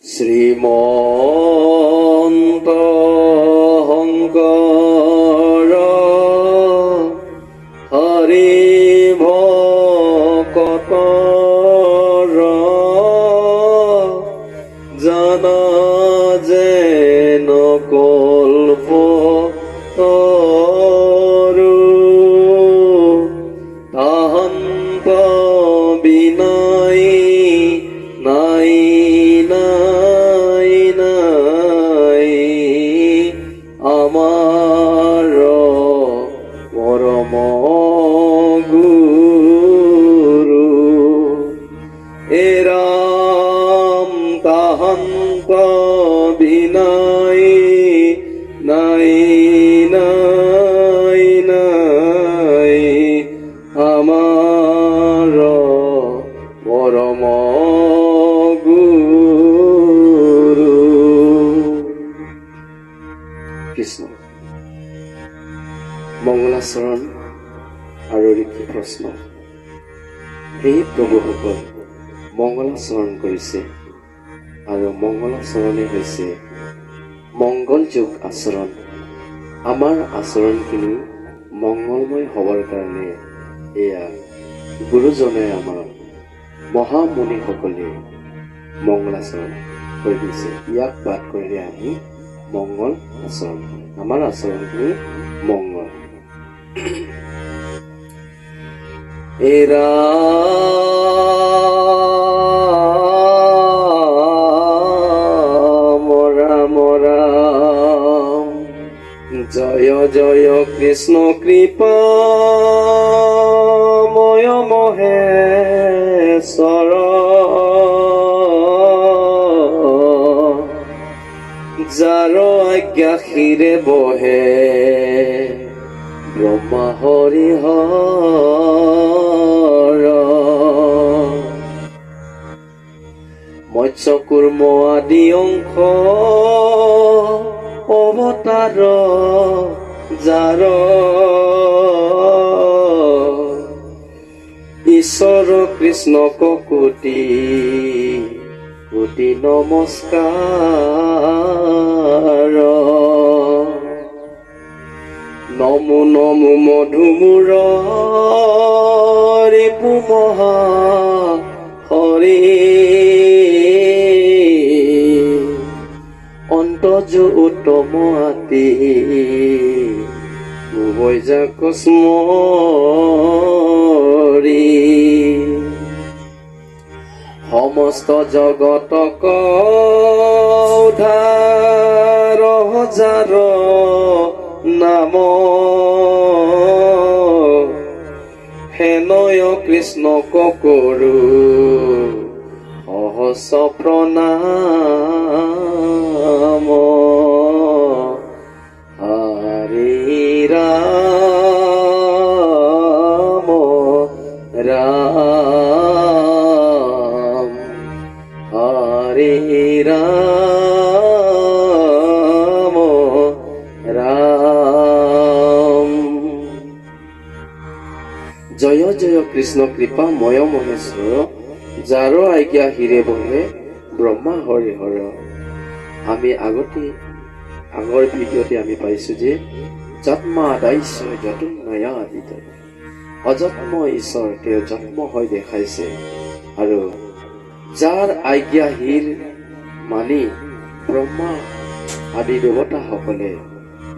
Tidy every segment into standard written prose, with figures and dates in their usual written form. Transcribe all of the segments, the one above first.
শ্ৰীমন্ত শংকৰ হৰি ভকতৰ জানা যেন কল্প তৰু তাহান্ত বিনাই নাই নাই নাই আমাৰ পৰম গুৰু এৰাম তাহান্ত বিনাই নাই নাই নাই আমাৰ পৰম গুৰু কৃষ্ণ। মংগলাচৰণ আৰু ঋষি প্ৰশ্ন। সেই প্ৰভুসকল মংগলাচৰণ কৰিছে আৰু মংগলাচৰণে হৈছে মংগলযোগ আচৰণ। আমাৰ আচৰণখিনি মংগলময় হ'বৰ কাৰণে এয়া গুৰুজনে আমাৰ মহামুনিসকলে মংগলাচৰণ কৰি দিছে। ইয়াক বাদ কৰিলে আমি মংগল আচৰণ, আমাৰ আচৰণখিনি মংগল। ৰাম ৰাম ৰাম জয় জয় কৃষ্ণ কৃপাময় মহেশ্বৰ যাৰ আজ্ঞা শিৰে বহে ব্ৰহ্মা হৰি হৰ মৎস্য কুৰ্ম আদি অংশ অৱতাৰ যাৰ ঈশ্বৰ কৃষ্ণক কোটি কোটি নমস্কাৰ। নমো নমো মধুমূৰ ৰিপু মহা হৰি অন্তজ উত্তম আতি বৈজাক স্মৰি সমস্ত জগতক উদ্ধাৰ যাৰ নাম হেনয় কৃষ্ণক কৰো সহস্ৰ প্ৰণাম। হৰি ৰাম ৰাম হৰি ৰাম ৰাম জয় জয় কৃষ্ণ কৃপাময় মহেশ্বৰ যাৰ আজ্ঞা শিৰে বহে ব্ৰহ্মা হৰি হৰ। আমি আগৰ ভিডিঅ'তে আমি পাইছোঁ যে জন্মাদাস্য যতন্নয়া আদিত অজন্ম ঈশ্বৰ তেওঁ জন্ম হৈ দেখাইছে আৰু যাৰ আজ্ঞা শিৰ মানি ব্ৰহ্মা আদি দেৱতাসকলে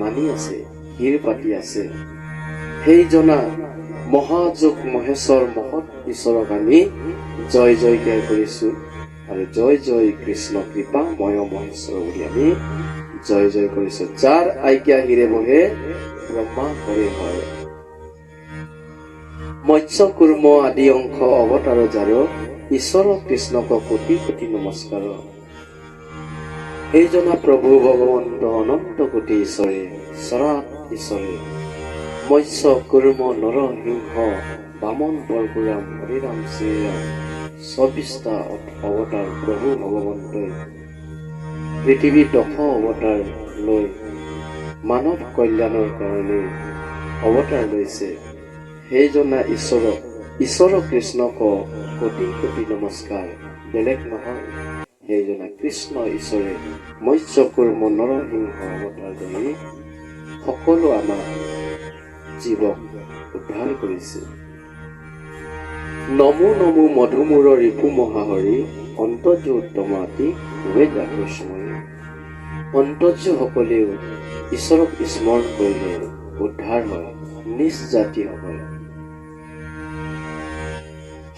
মানি আছে, শিৰ পাতি আছে, সেই জনা মহাযোগ মহেশ্বৰ মহৎ ঈশ্বৰক আমি জয় জয়কাৰ কৰিছোঁ আৰু জয় জয় কৃষ্ণ কৃপাময় মহেশ্বৰ বুলি আমি জয় জয় কৰিছোঁ। যাৰ আজ্ঞা শিৰে বহে ব্ৰহ্মা হৰি হৰ মৎস্য কুৰ্ম আদি অংশ অৱতাৰ যাৰ ঈশ্বৰ কৃষ্ণক কোটি কোটি নমস্কাৰ। সেই জনা প্ৰভু ভগৱন্ত অনন্ত কোটি ঈশ্বৰে চৰাত ঈশ্বৰে মৎস্য কুৰ্ম নৰ সিংহ বামন পৰশুৰাম হৰিৰাম শ্ৰীৰাম 24টা অৱতাৰ প্ৰভু ভগৱন্তই পৃথিৱীৰ 10 অৱতাৰ লৈ মানৱ কল্যাণৰ কাৰণে অৱতাৰ লৈছে। সেইজনা ঈশ্বৰ কৃষ্ণক কোটি কোটি নমস্কাৰ। বেলেগ নহয়, সেইজনা কৃষ্ণ ঈশ্বৰে মৎস্য কুৰ্ম নৰসিংহ অৱতাৰ ধৰি সকলো আমাৰ জীৱক উদ্ধাৰ কৰিছে। নমো নমো মধুমূৰ ৰিপু মহাহৰি অন্তৰ্য উত্তমাতি বেদা কৃষ্ণই। অন্তৰ্যসকলেও ঈশ্বৰক স্মৰণ কৰিলে উদ্ধাৰ হয়, নিজ জাতিসকল।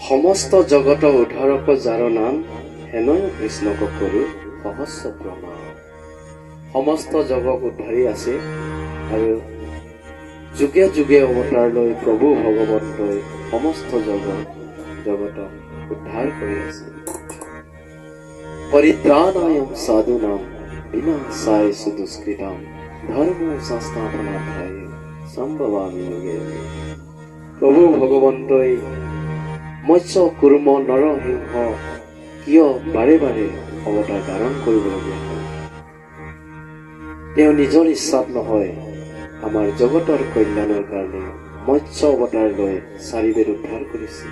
সমস্ত জগত উদ্ধাৰক যাৰ নাম হেনয় কৃষ্ণক কৰো সহস্ৰ প্ৰণাম। সমস্ত জগত উদ্ধাৰী আছে আৰু যুগে যুগে অৱতাৰ লৈ প্ৰভু ভগৱন্তই সমস্ত জগতক উদ্ধাৰ কৰি আছে। পৰিত্ৰাণায় সাধুনাম বিনাশায় দুষ্কৃতাম ধৰ্ম সংস্থাপনাৰ্থায় সম্ভৱামি যোগে। প্ৰভু ভগৱন্তই মৎস্য কুৰ্ম নৰসিংহ কিয় বাৰে বাৰে অৱতাৰ ধাৰণ কৰিবলগীয়া হয়? তেওঁ নিজৰ ইচ্ছাত নহয়, আমাৰ জগতৰ কল্যাণৰ কাৰণে মৎস্য অৱতাৰ লৈ চাৰিবেদ উদ্ধাৰ কৰিছে।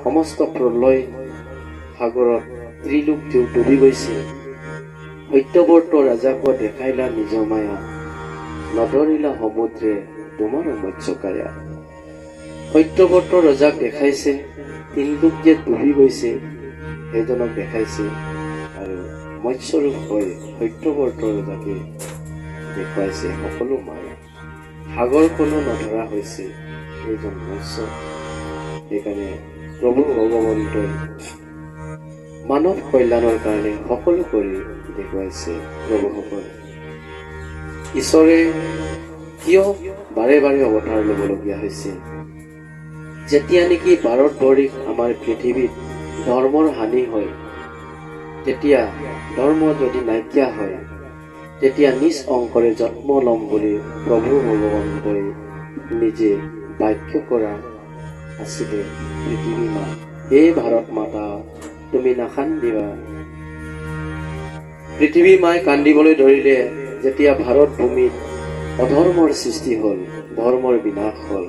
সমস্ত প্ৰলয় সাগৰত ত্ৰিলোক ডুবি গৈছে। সত্যব্ৰত ৰাজাক দেখাইলা নিজ মায়া, নদৰিলা সমুদ্ৰে তোমাৰ মৎস্যকায়া। সত্যব্ৰত ৰজাক দেখাইছে, ত্ৰিলোক যে ডুবি গৈছে সেইজনক দেখাইছে, আৰু মৎস্যৰূপ হৈ সত্যব্ৰত ৰজাকে দেখুৱাইছে সকলো মায়া। সাগৰখনো নধৰা হৈছে এইজন মৎস্য। সেইকাৰণে প্ৰভু ভগৱন্তই মানৱ কল্যাণৰ কাৰণে সকলো কৰি দেখুৱাইছে। প্ৰভুসকল ঈশ্বৰে কিয় বাৰে বাৰে অৱতাৰ ল'বলগীয়া হৈছে? যেতিয়া নেকি ভাৰতবৰ্ষিক আমাৰ পৃথিৱীত ধৰ্মৰ হানি হয়, তেতিয়া ধৰ্ম যদি নাইকিয়া হয়, তেতিয়া নিজ অংশৰে জন্ম ল'ম বুলি প্ৰভু ভগৱন্তই নিজে বাক্য কৰা আছিলে। পৃথিৱী মা, হে ভাৰত মাতা তুমি নাকান্দিবা। পৃথিৱী মাই কান্দিবলৈ ধৰিলে যেতিয়া ভাৰত ভূমিত অধৰ্মৰ সৃষ্টি হ'ল, ধৰ্মৰ বিনাশ হ'ল,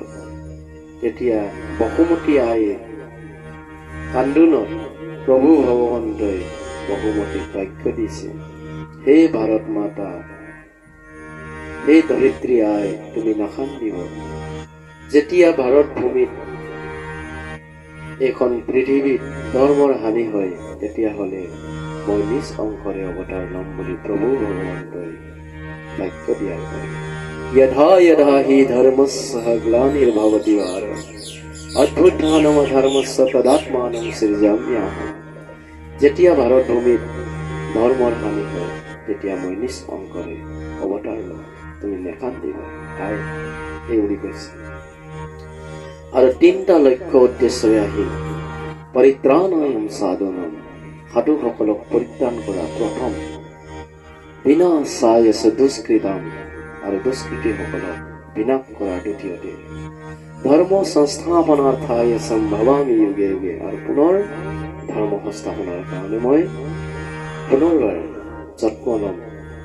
তেতিয়া বসুমতী আইয়ে কান্দোনত প্ৰভু ভগৱন্তই বসুমতীক বাক্য দিছে, হে ভাৰত মাতা, হে ধৰিত্ৰী আই তুমি নাকান্দিব। যেতিয়া ভাৰত ভূমিত এইখন পৃথিৱীত ধৰ্মৰ হানি হয়, তেতিয়াহ'লে মই নিজ অংশৰে অৱতাৰ ল'ম বুলি প্ৰভু ভগৱন্তই বাক্য দিয়াৰ হয়। यथा यथा हि धर्मस्य ग्लानिर्भवति भारत অভ্যুত্থানম ধৰ্মস্য তদাত্মানম সৃজাম্যহম। যেতিয়া ভাৰত ভূমিত ধৰ্মৰ হানি হয়, তেতিয়া মই নিজ অংশৰে অৱতাৰ ল'ম, তুমি নেকান্দিবা আই, এই বুলি কৈছে। আৰু তিনিটা লক্ষ্য উদ্দেশ্যৰে আহিল। পৰিত্ৰাণায় সাধুনাম, সাধুসকলক পৰিত্ৰাণ কৰা প্ৰথম। বিনাশায় দুষ্কৃতাম, আৰু দুষ্কৃতিসকলক বিনাশ কৰা দ্বিতীয়তে। ধৰ্ম সংস্থাপনাৰ্থায় সম্ভৱামি যোগে যোগে, আৰু পুনৰ ধৰ্ম সংস্থাপনৰ কাৰণে মই পুনৰবাৰ জন্ম ল'ম,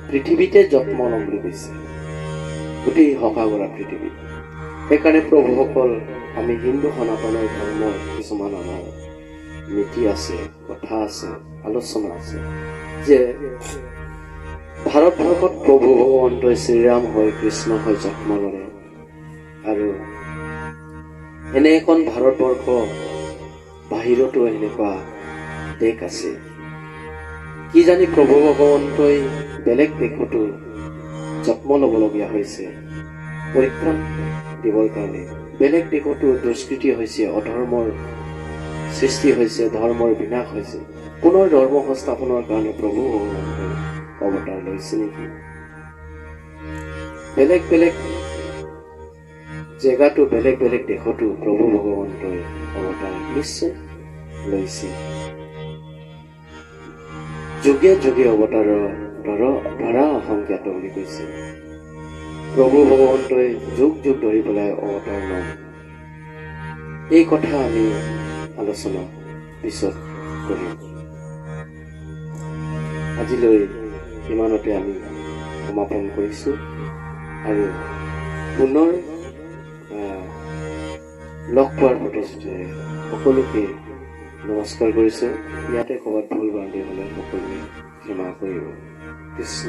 পৃথিৱীতে জন্ম ল'ম বুলি কৈছে, গোটেই সকাগৰা পৃথিৱীত। সেইকাৰণে প্ৰভুসকল, আমি হিন্দু সনাতনৰ ধৰ্মৰ কিছুমান আমাৰ নীতি আছে, কথা আছে, আলোচনা আছে যে ভাৰতবৰ্ষত প্ৰভু ভগৱন্তই শ্ৰীৰাম হয়, কৃষ্ণ হয় জন্ম ল'লে। আৰু এনে এখন ভাৰতবৰ্ষ বাহিৰতো এনেকুৱা দেশ আছে। কি জানি প্ৰভু ভগৱন্তই বেলেগ দেশতো জন্ম ল'বলগীয়া হৈছে পৰিত্ৰাণ দিবৰ কাৰণে। বেলেগ দেশতো দুষ্কৃতি হৈছে, অধৰ্মৰ সৃষ্টি হৈছে, ধৰ্মৰ বিনাশ হৈছে। পুনৰ ধৰ্ম সংস্থাপনৰ কাৰণে প্ৰভু ভগৱন্তই অৱতাৰ লৈছে নেকি? বেলেগ বেলেগ জেগাতো, বেলেগ বেলেগ দেশতো প্ৰভু ভগৱন্তই অৱতাৰ নিশ্চয় লৈছে। যুগে যুগে অৱতাৰৰ ধৰা অসংখ্যাত বুলি কৈছে। প্ৰভু ভগৱন্তই যুগ যুগ ধৰি পেলাই অৱতাৰ ল'ম, এই কথা আমি আলোচনা পিছত কৰিম। আজিলৈ ইমানতে আমি সমাপন কৰিছোঁ, আৰু পুনৰ লগ পোৱাৰ প্ৰতিশ্ৰুতিৰে সকলোকে নমস্কাৰ কৰিছোঁ। ইয়াতে ক'ৰবাত ভুল ভ্ৰান্তি হ'লে সকলোৱে ক্ষমা কৰিব। কৃষ্ণ